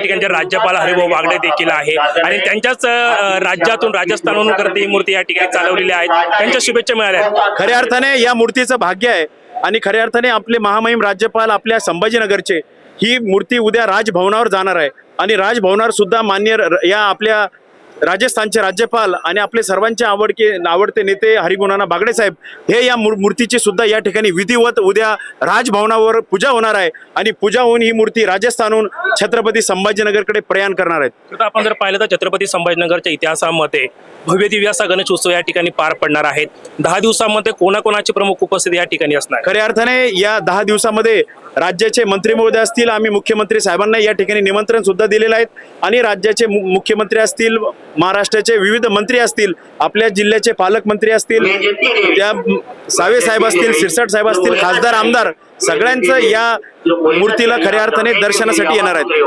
ठिकाणचे राज्यपाल हरिभाऊ बागडे देखील आहे आणि त्यांच्याच राज्यातून राजस्थानहून करते ही मूर्ती या ठिकाणी चालवलेली आहे। त्यांच्या शुभेच्छा मिळाल्या। खऱ्या अर्थाने या मूर्तीचं भाग्य आहे आणि खऱ्या अर्थाने आपले महामहिम राज्यपाल आपल्या संभाजीनगरचे ही मूर्ती उद्या राजभवनावर जाणार आहे आणि राजभवनावर सुद्धा मान्य या आपल्या राजस्थानचे राज्यपाल आणि आपले सर्वांचे आवडते नेते हरिगुणाना बागडे साहेब हे या मूर्तीची सुद्धा या ठिकाणी विधिवत उद्या राजभवनावर पूजा होणार आहे आणि पूजा होऊन ही मूर्ती राजस्थानहून छत्रपती संभाजीनगरकडे प्रयाण करणार आहेत। आपण जर पाहिलं तर छत्रपती संभाजीनगरच्या इतिहासामध्ये भव्य दिव्य असा गणेश उत्सव या ठिकाणी पार पडणार आहेत। 10 दिवसांमध्ये कोणाकोणाची प्रमुख उपस्थिती या ठिकाणी असणार? खऱ्या अर्थाने या 10 दिवसामध्ये राज्याचे मंत्री महोदय असतील, आम्ही मुख्यमंत्री साहेबांना या ठिकाणी निमंत्रण सुद्धा दिलेलं आहे आणि राज्याचे मुख्यमंत्री असतील, महाराष्ट्राचे विविध मंत्री असतील, आपल्या जिल्ह्याचे पालकमंत्री असतील, त्या सावे साहेब असतील, सिरसाट साहेब असतील, खासदार आमदार सगळ्यांचं या मूर्तीला खऱ्या अर्थाने दर्शनासाठी येणार आहेत।